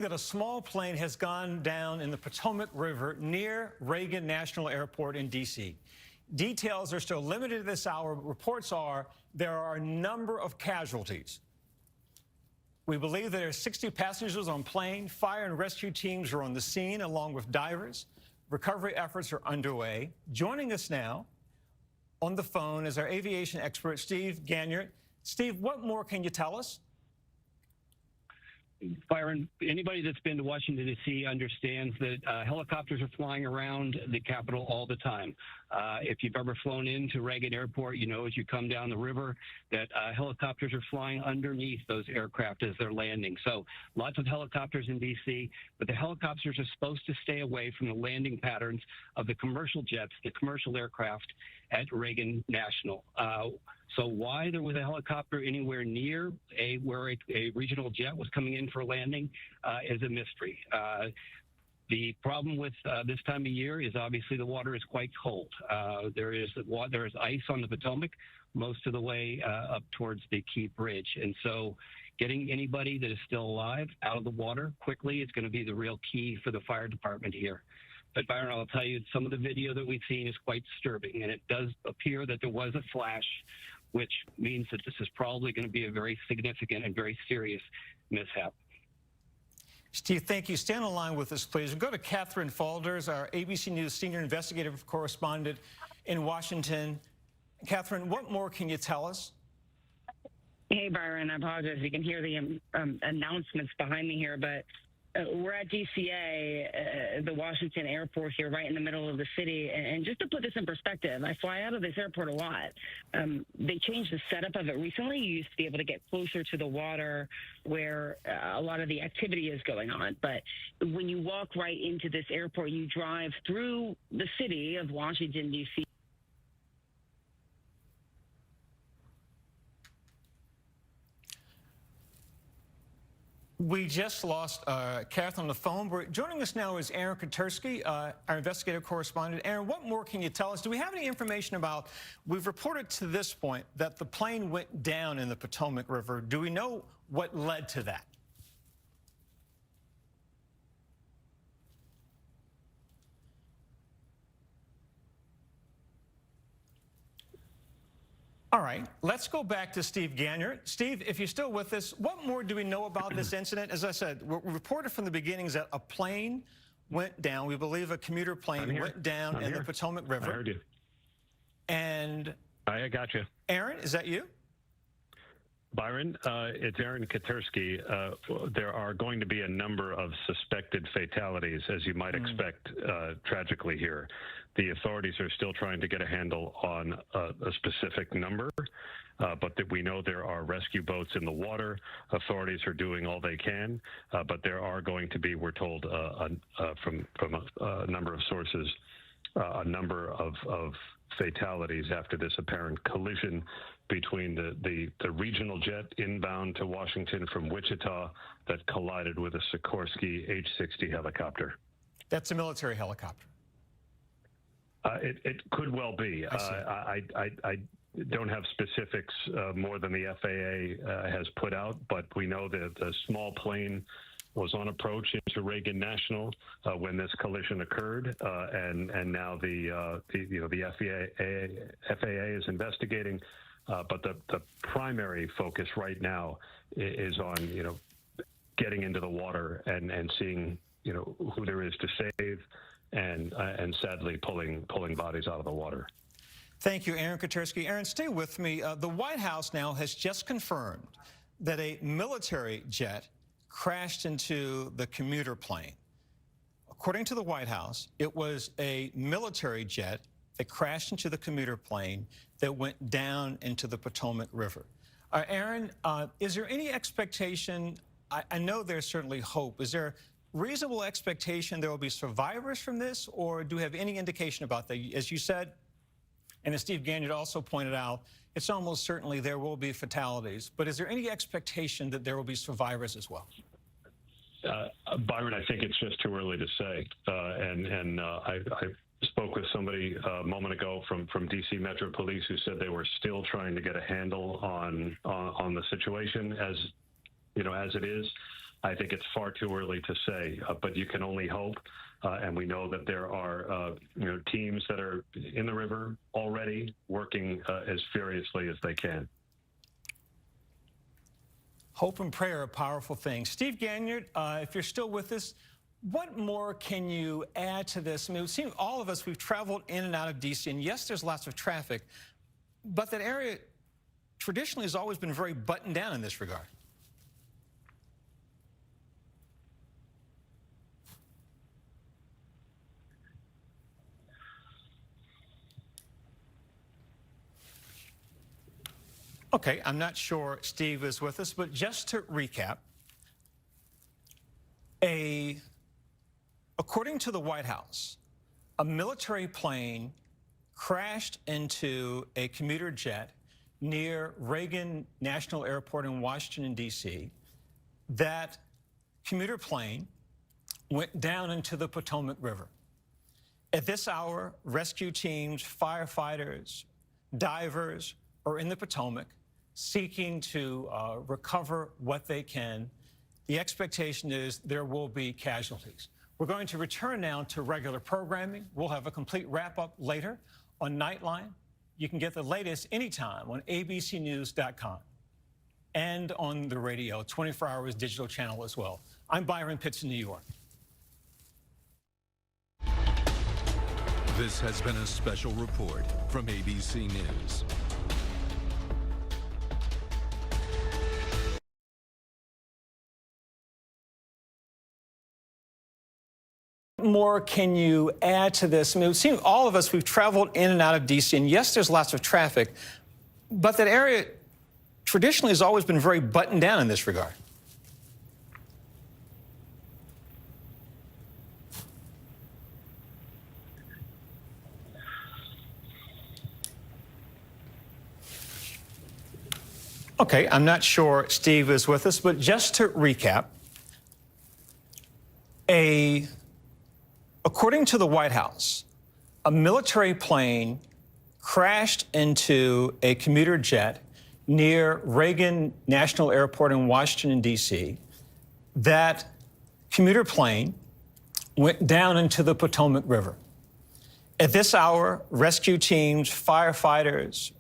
That a small plane has gone down in the Potomac River near Reagan National Airport in D.C. Details are still limited this hour, but reports are there are a number of casualties. We believe there are 60 passengers on plane. Fire and rescue teams are on the scene along with divers. Recovery efforts are underway. Joining us now on the phone is our aviation expert, Steve Ganyard. Steve, what more can you tell us? Byron, anybody that's been to Washington, D.C. understands that helicopters are flying around the Capitol all the time. If you've ever flown into Reagan Airport, you know as you come down the river that helicopters are flying underneath those aircraft as they're landing. So lots of helicopters in D.C., but the helicopters are supposed to stay away from the landing patterns of the commercial jets, the commercial aircraft at Reagan National. So why there was a helicopter anywhere near where a regional jet was coming in for a landing is a mystery. The problem with this time of year is obviously the water is quite cold. There is ice on the Potomac most of the way up towards the Key Bridge. And so getting anybody that is still alive out of the water quickly is going to be the real key for the fire department here. But Byron, I'll tell you, some of the video that we've seen is quite disturbing, and it does appear that there was a flash, which means that this is probably going to be a very significant and very serious mishap. Steve, thank you. Stay on the line with us, please. We'll go to Catherine Falders, our ABC News senior investigative correspondent in Washington. Catherine, what more can you tell us? Hey, Byron, I apologize. You can hear the announcements behind me here, but we're at DCA, the Washington airport here, right in the middle of the city. And just to put this in perspective, I fly out of this airport a lot. They changed the setup of it recently. You used to be able to get closer to the water where a lot of the activity is going on. But when you walk right into this airport, you drive through the city of Washington, D.C. We just lost Catherine on the phone. Joining us now is Aaron Katersky, our investigative correspondent. Aaron, what more can you tell us? Do we have any information about, we've reported to this point that the plane went down in the Potomac River. Do we know what led to that? All right, let's go back to Steve Ganyard. Steve, if you're still with us, what more do we know about this incident? As I said, we reported from the beginnings that a plane went down. We believe a commuter plane went down in the Potomac River. I heard you. And I got you. Aaron, is that you? Byron, it's Aaron Katersky. There are going to be a number of suspected fatalities, as you might expect, tragically here. The authorities are still trying to get a handle on a specific number, but that we know there are rescue boats in the water. Authorities are doing all they can, but there are going to be, we're told from a number of sources, a number of fatalities after this apparent collision between the regional jet inbound to Washington from Wichita that collided with a Sikorsky H-60 helicopter. That's a military helicopter. It could well be. I don't have specifics more than the FAA has put out, but we know that the small plane was on approach into Reagan National when this collision occurred, and now the FAA is investigating. But the primary focus right now is on getting into the water and seeing who there is to save, and sadly pulling bodies out of the water. Thank you, Aaron Katersky. Aaron, stay with me. The White House now has just confirmed that a military jet crashed into the commuter plane. According to the White House, it was a military jet that crashed into the commuter plane that went down into the Potomac River. Aaron, is there any expectation? I know there's certainly hope. Is there reasonable expectation there will be survivors from this, or do you have any indication about that? As you said, and as Steve Ganyard also pointed out, it's almost certainly there will be fatalities, but is there any expectation that there will be survivors as well? Byron, I think it's just too early to say. I spoke with somebody a moment ago from DC Metro Police who said they were still trying to get a handle on the situation as it is. I think it's far too early to say, but you can only hope. And we know that there are teams that are in the river already working as furiously as they can. Hope and prayer are powerful things. Steve Ganyard, if you're still with us, what more can you add to this? I mean, it seems all of us, we've traveled in and out of D.C., and yes, there's lots of traffic, but that area traditionally has always been very buttoned down in this regard. Okay, I'm not sure Steve is with us, but just to recap, according to the White House, a military plane crashed into a commuter jet near Reagan National Airport in Washington, D.C. That commuter plane went down into the Potomac River. At this hour, rescue teams, firefighters, divers are in the Potomac seeking to recover what they can. The expectation is there will be casualties. We're going to return now to regular programming. We'll have a complete wrap-up later on Nightline. You can get the latest anytime on abcnews.com and on the radio, 24 hours digital channel as well. I'm Byron Pitts in New York. This has been a special report from ABC News. What more can you add to this? I mean, it seems all of us, we've traveled in and out of D.C., and yes, there's lots of traffic, but that area traditionally has always been very buttoned down in this regard. Okay, I'm not sure Steve is with us, but just to recap, according to the White House, a military plane crashed into a commuter jet near Reagan National Airport in Washington, D.C. That commuter plane went down into the Potomac River. At this hour, rescue teams, firefighters,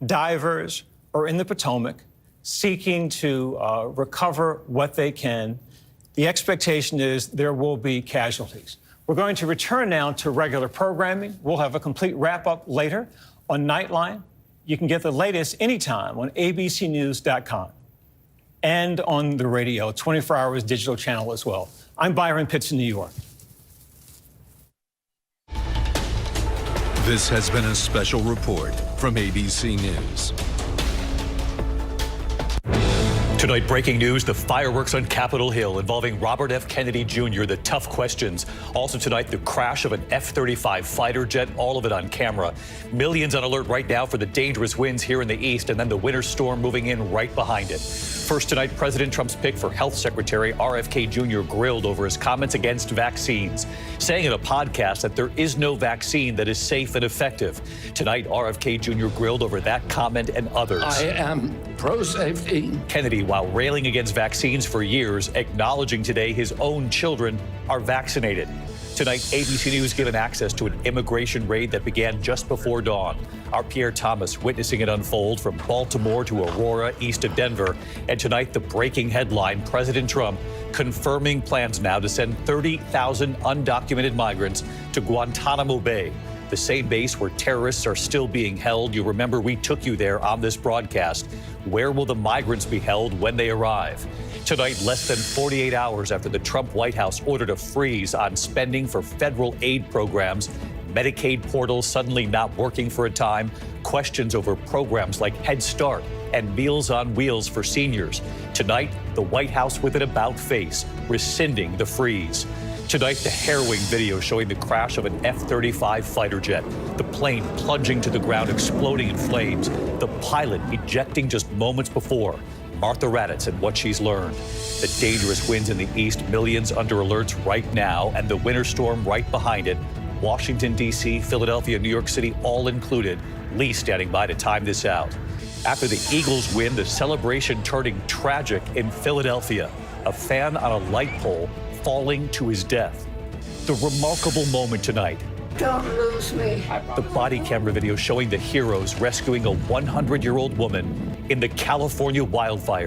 divers are in the Potomac seeking to recover what they can. The expectation is there will be casualties. We're going to return now to regular programming. We'll have a complete wrap-up later on Nightline. You can get the latest anytime on abcnews.com and on the radio, 24 hours digital channel as well. I'm Byron Pitts in New York. This has been a special report from ABC News. Tonight, breaking news, the fireworks on Capitol Hill involving Robert F. Kennedy Jr., the tough questions. Also tonight, the crash of an F-35 fighter jet, all of it on camera. Millions on alert right now for the dangerous winds here in the east, and then the winter storm moving in right behind it. First tonight, President Trump's pick for Health Secretary RFK Jr. grilled over his comments against vaccines, saying in a podcast that there is no vaccine that is safe and effective. Tonight, RFK Jr. grilled over that comment and others. I am pro-safety. Kennedy, while railing against vaccines for years, acknowledging today his own children are vaccinated. Tonight, ABC News given access to an immigration raid that began just before dawn. Our Pierre Thomas witnessing it unfold from Baltimore to Aurora, east of Denver. And tonight, the breaking headline, President Trump confirming plans now to send 30,000 undocumented migrants to Guantanamo Bay, the same base where terrorists are still being held. You remember we took you there on this broadcast. Where will the migrants be held when they arrive? Tonight, less than 48 hours after the Trump White House ordered a freeze on spending for federal aid programs, Medicaid portals suddenly not working for a time, questions over programs like Head Start and Meals on Wheels for seniors. Tonight, the White House with an about face, rescinding the freeze. Tonight, the harrowing video showing the crash of an F-35 fighter jet, the plane plunging to the ground, exploding in flames, the pilot ejecting just moments before. Martha Raddatz and what she's learned. The dangerous winds in the east, millions under alerts right now, and the winter storm right behind it. Washington, D.C., Philadelphia, New York City, all included. Lee standing by to time this out. After the Eagles win, the celebration turning tragic in Philadelphia. a fan on a light pole falling to his death. The remarkable moment tonight. Don't lose me. The body camera video showing the heroes rescuing a 100-year-old woman in the California wildfire.